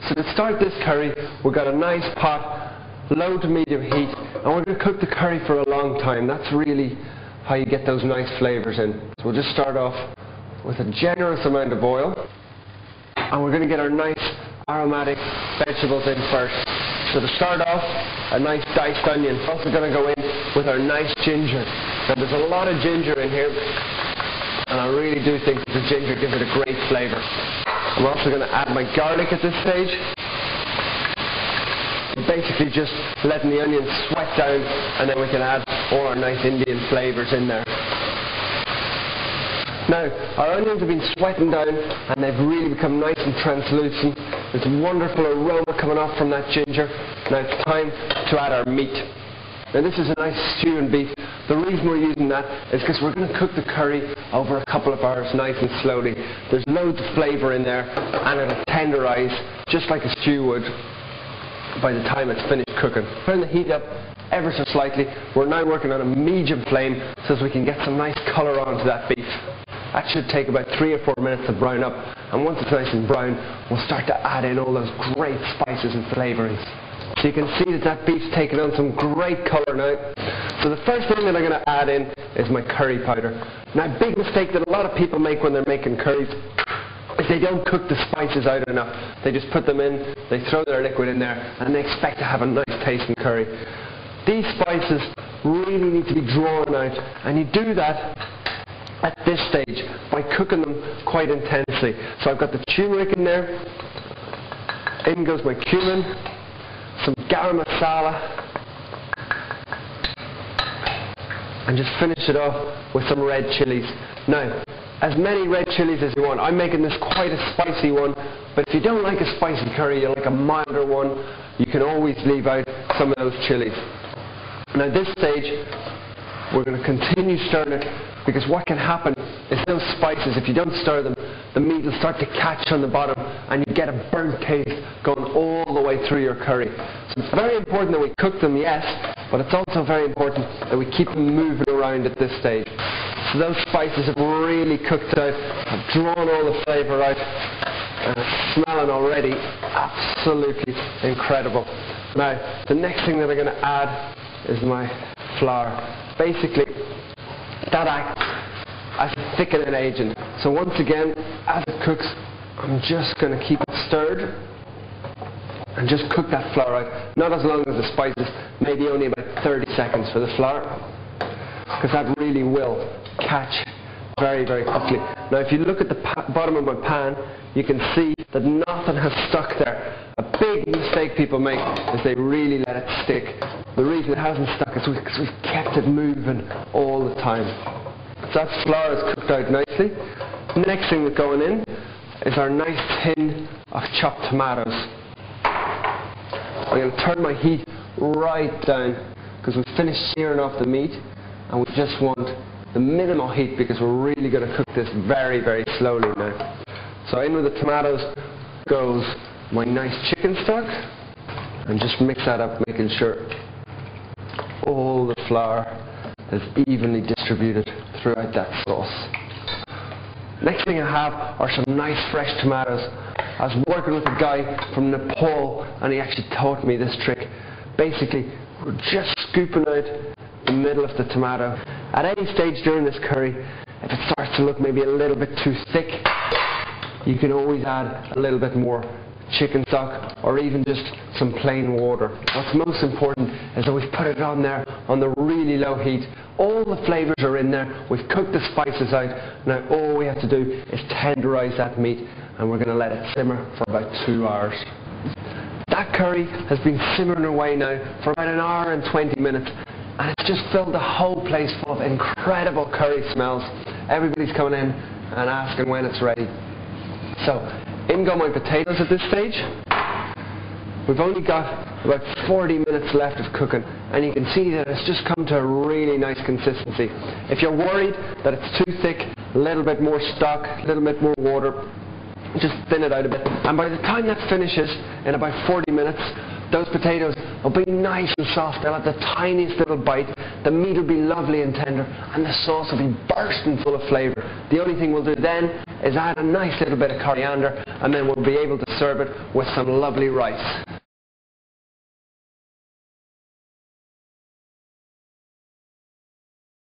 So to start this curry, we've got a nice pot, low to medium heat, and we're going to cook the curry for a long time. That's really how you get those nice flavours in. So we'll just start off with a generous amount of oil, and we're going to get our nice aromatic vegetables in first. So to start off, a nice diced onion. We're also going to go in with our nice ginger. Now there's a lot of ginger in here, and I really do think that the ginger gives it a great flavour. I'm also going to add my garlic at this stage. Basically just letting the onions sweat down, and then we can add all our nice Indian flavours in there. Now, our onions have been sweating down and they've really become nice and translucent. There's a wonderful aroma coming off from that ginger. Now it's time to add our meat. Now this is a nice stew and beef. The reason we're using that is because we're going to cook the curry over a couple of hours nice and slowly. There's loads of flavour in there, and it'll tenderise just like a stew would by the time it's finished cooking. Turn the heat up ever so slightly. We're now working on a medium flame so as we can get some nice colour onto that beef. That should take about 3 or 4 minutes to brown up, and once it's nice and brown, we'll start to add in all those great spices and flavourings. So you can see that that beef's taken on some great colour now. So the first thing that I'm going to add in is my curry powder. Now a big mistake that a lot of people make when they're making curries is they don't cook the spices out enough. They just put them in, they throw their liquid in there, and they expect to have a nice tasting curry. These spices really need to be drawn out, and you do that at this stage by cooking them quite intensely. So I've got the turmeric in there, in goes my cumin, some garam masala, and just finish it off with some red chilies. Now, as many red chilies as you want. I'm making this quite a spicy one, but if you don't like a spicy curry, you like a milder one, you can always leave out some of those chilies. Now at this stage, we're going to continue stirring it, because what can happen is those spices, if you don't stir them, the meat will start to catch on the bottom and you get a burnt taste going all the way through your curry. So it's very important that we cook them, yes, but it's also very important that we keep them moving around at this stage. So those spices have really cooked out, have drawn all the flavour out, and it's smelling already absolutely incredible. Now, the next thing that I'm going to add is my flour. Basically, that acts as a thickening agent. So once again, as it cooks, I'm just going to keep it stirred and just cook that flour out. Not as long as the spices, maybe only about 30 seconds for the flour, because that really will catch very, very quickly. Now if you look at the bottom of my pan, you can see that nothing has stuck there. A big mistake people make is they really let it stick. The reason it hasn't stuck is because we've kept it moving all the time. So that flour is cooked out nicely. The next thing that's going in is our nice tin of chopped tomatoes. I'm going to turn my heat right down because we've finished searing off the meat, and we just want the minimal heat because we're really going to cook this very, very slowly now. So in with the tomatoes goes my nice chicken stock, and just mix that up, making sure all the flour is evenly distributed throughout that sauce. Next thing I have are some nice fresh tomatoes. I was working with a guy from Nepal, and he actually taught me this trick. Basically, we're just scooping out the middle of the tomato. At any stage during this curry, if it starts to look maybe a little bit too thick, you can always add a little bit more chicken stock or even just some plain water. What's most important is that we've put it on there on the really low heat. All the flavours are in there. We've cooked the spices out. Now all we have to do is tenderise that meat, and we're going to let it simmer for about 2 hours. That curry has been simmering away now for about 1 hour and 20 minutes, and it's just filled the whole place full of incredible curry smells. Everybody's coming in and asking when it's ready. So, in go my potatoes at this stage. We've only got about 40 minutes left of cooking, and you can see that it's just come to a really nice consistency. If you're worried that it's too thick, a little bit more stock, a little bit more water, just thin it out a bit. And by the time that finishes, in about 40 minutes, those potatoes will be nice and soft. They'll have the tiniest little bite, the meat will be lovely and tender, and the sauce will be bursting full of flavour. The only thing we'll do then is add a nice little bit of coriander, and then we'll be able to serve it with some lovely rice.